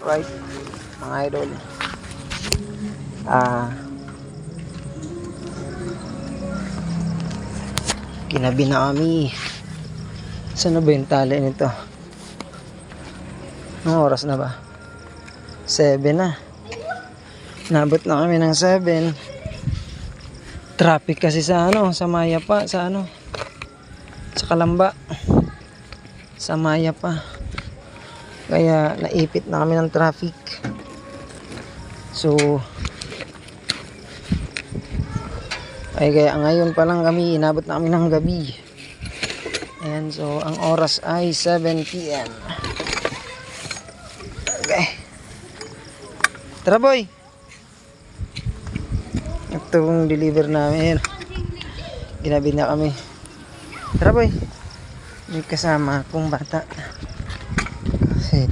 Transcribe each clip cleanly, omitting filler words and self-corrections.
Right, mga idol. Ginabi na kami. Saan na ba yung tali nito? Anong oras na ba? 7 na. Nabot na kami ng 7. Traffic kasi sa sa Maya pa, sa Kalamba. Sa Maya pa. Kaya naipit na kami ng traffic. So kaya ngayon pa lang kami, inabot na kami ng gabi. Ayan, so ang oras ay 7 PM. Okay. Tara boy. Itong deliver namin. Ginabi na kami. Tara boy. May kasama akong bata. Kasi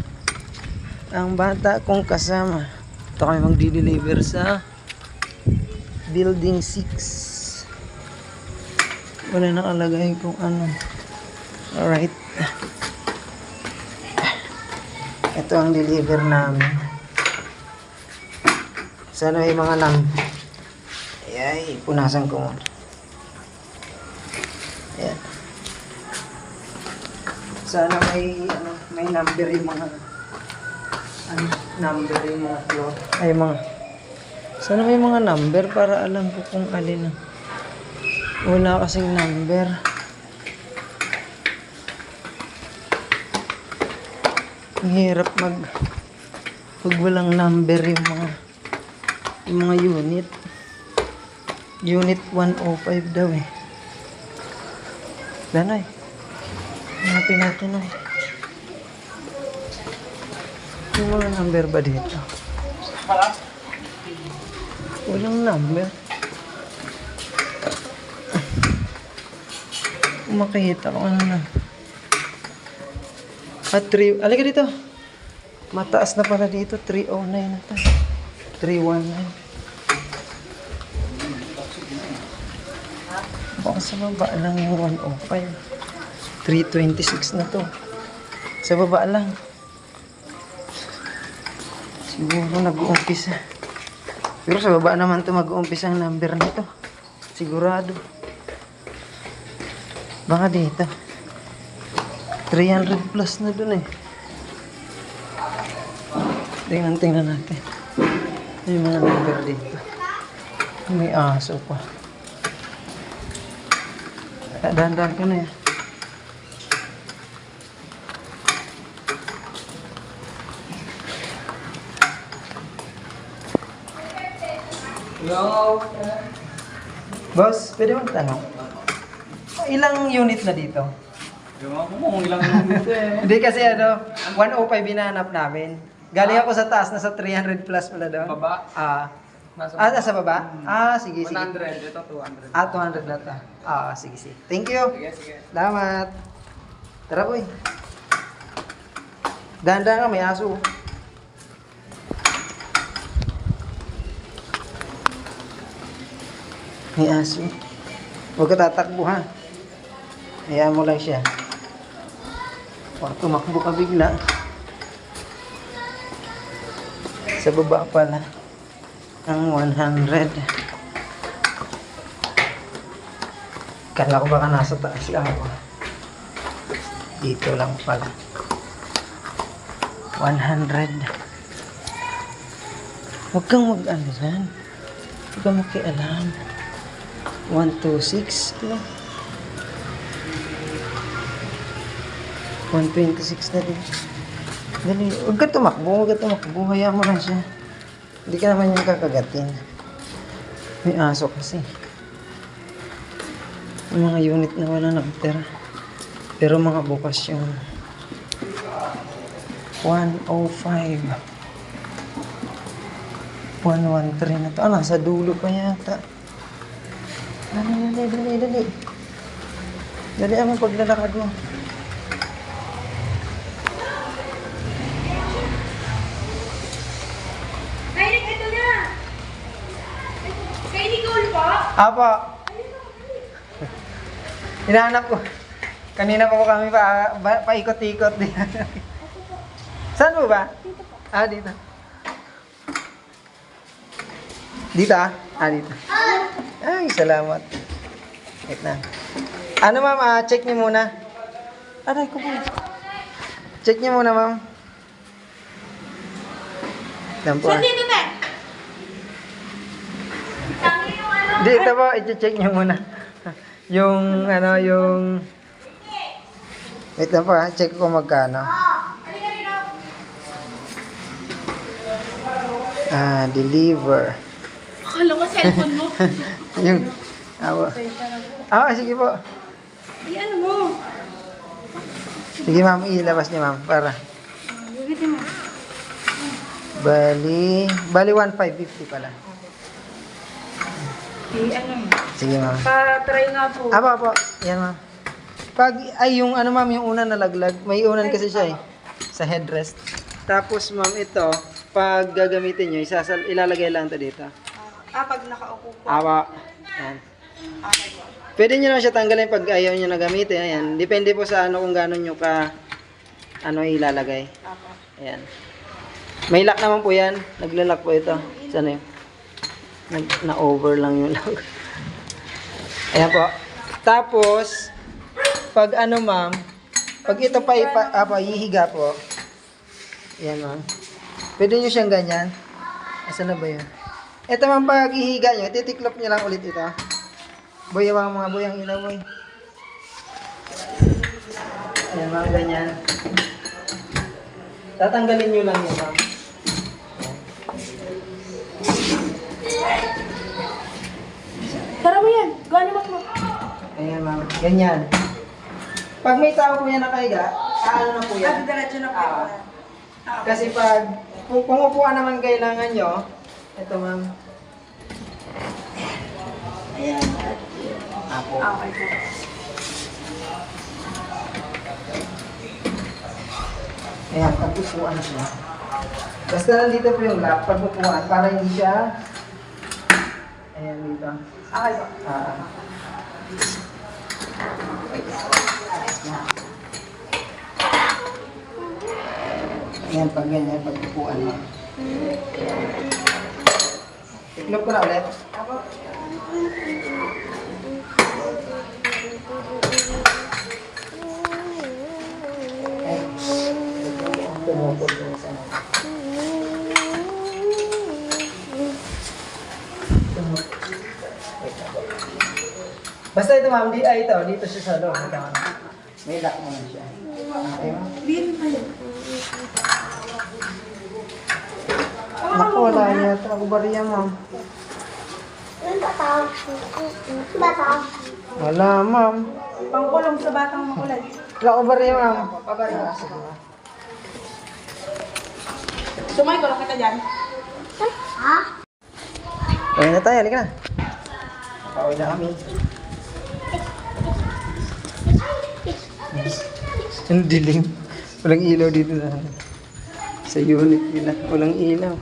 ang bata kong kasama. Ito kami mag-deliver sa Building 6. Wala nakalagay kung ano. Alright. Ito ang deliver namin. Sana may mga ay, punasan ko muna. Ayan. Sana may number yung mga number yung mga floor. Sana may mga number para alam ko kung alin. Wala kasing number. Ang hirap pag walang number yung mga unit. Unit 105 daw eh. Danay. Hanapin natin ay. Yung mga number ba dito? Walang number. Makikita ko ano na. Alika dito. Mataas na pala dito. 309 na tayo. 319. Baka sa baba lang yung 105. 326 na to. Sa baba lang. Siguro nag-uumpisa. Pero sa baba naman to mag-uumpisa ang number nito. Sigurado. Baka dito. 300 plus na dun eh. Tingnan natin. May mga number dito. May aso pa. Dahan-dahan ka na yan. Hello? Boss, pwede magtanong? Ilang unit na dito? Ewan ko kung ilang minuto eh. Hindi kasi 105 binanap namin. Galing ako sa taas, nasa 300 plus pala doon. Baba? Nasa baba? Sige. 100, ito 200. 200 na to. Sige. Thank you. Sige. Salamat. Tara boy. Dahan-dahan ka, may aso. May aso. Huwag ka tatakbo ha. Hayaan mo lang siya. Huwag tumakbo ka bigla. Sa baba pala. Ang 100. Kala ko baka nasa taas lang ako. Dito lang pala. 100. Huwag kang mag-ano dyan. Huwag kang makialam. 126. Ano? 126 na din. Dali. Huwag ka tumakbo. Hayaan mo lang siya. Hindi ka naman yung kakagatin. May aso kasi. Yung mga unit na wala nakatira. Pero mga bukas yung 105. 113 na to. Nasa dulo pa yata. Dali. Dali ang paglalakad mo. Apo. Hinahanap ko. Kanina pa po kami paikot-ikot din. Saan mo ba? Dito. Dito dito. Ay, salamat. Wait na. Ano ma'am, check niyo muna. Aray ko po. Check niyo muna ma'am. Yan po. Dito, te. Dito po, i-check niyo muna. Yung, yung... Wait lang po check ko magkano. Deliver. Akala ko cellphone mo. Yung, sige po. Ay, ano mo? Sige ma'am, ilabas niyo ma'am, para. Bibitin mo. Bali 1,550 pala. Ano mo? Sige ma'am. Pa-try nga po. Apo. Yan ma'am. Yung ma'am, yung una nalaglag, may unan kasi siya sa headrest. Tapos ma'am, ito, pag gagamitin nyo, ilalagay lang ito dito. Pag nakaupo po. Awa. Yan. Okay po. Pwede nyo naman siya tanggalin pag ayaw nyo na gamitin. Ayan. Depende po sa ano kung gano'n nyo ilalagay. Apo. Ayan. May lock naman po yan. Naglalak po ito. Sana yun? Na-over lang yung lock. Ayan po. Tapos, pag ma'am, pag ito hihiga po. Ayan ma'am. Pwede nyo siyang ganyan. Asan na ba yun? Ito ma'am, pag ihiga nyo, titiklop nyo lang ulit ito. Boy, mga boy, ang ilaw boy. Ayan mga ganyan. Tatanggalin nyo lang yun ma'am. Tara mo yan. Gano'n mo. Ayan ma'am, ganyan. Pag may tao po yan nakahiga, na po yan. Diretso na po. Kasi kung upuan naman kailangan nyo, ito ma'am. Ayan. Apo. Okay po. Ayan, pag-upuan siya. Basta nandito po yung lock, pag-upuan, para hindi siya, ayan dito. Okay po. Ayan, pag ganyan, pag-upuan mo. Tiklop ko na ulit. Tumukod ko sa mga. Basta ito ma'am, dito siya sa loob. May lock mo na siya. Okay ma'am? Naku, wala niya. Ito ako bariya ma'am. Wala ma'am. Pangkulong sa batang makulay. Wala ako bariya ma'am. Pabariya. Sige ma'am. Sumay ko lang kita dyan. Uwi na tayo, halika na. Pauwi na kami. Ang dilim. Walang ilaw dito sa unit nila. Walang ilaw.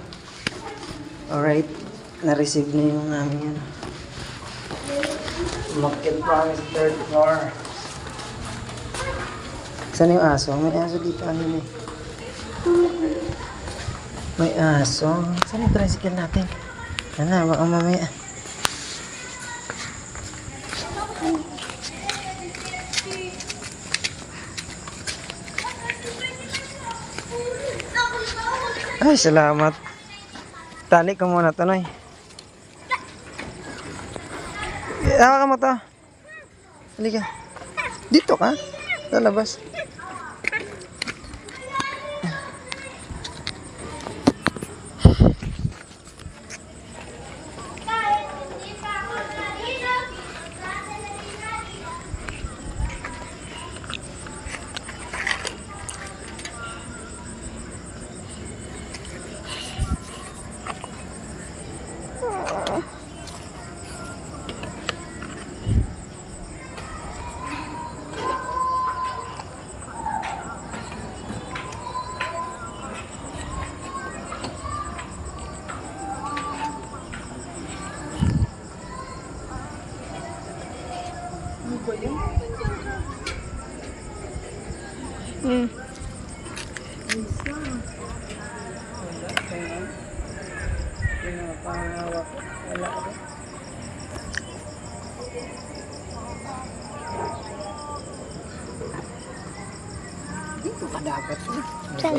Alright. Na-receive na yung namin yan. Umakyat pa kami sa third floor. Saan yung aso? May aso dito. Ano yun eh? May aso. Saan yung tricycle natin? Ano, baka mamaya. Ay, salamat. Tali ka muna, Tanoy. Hawakan mo to. Halika. Dito ka? Sa labas. Nakapangawak. Wala ako. Dito ka dapat. Saan?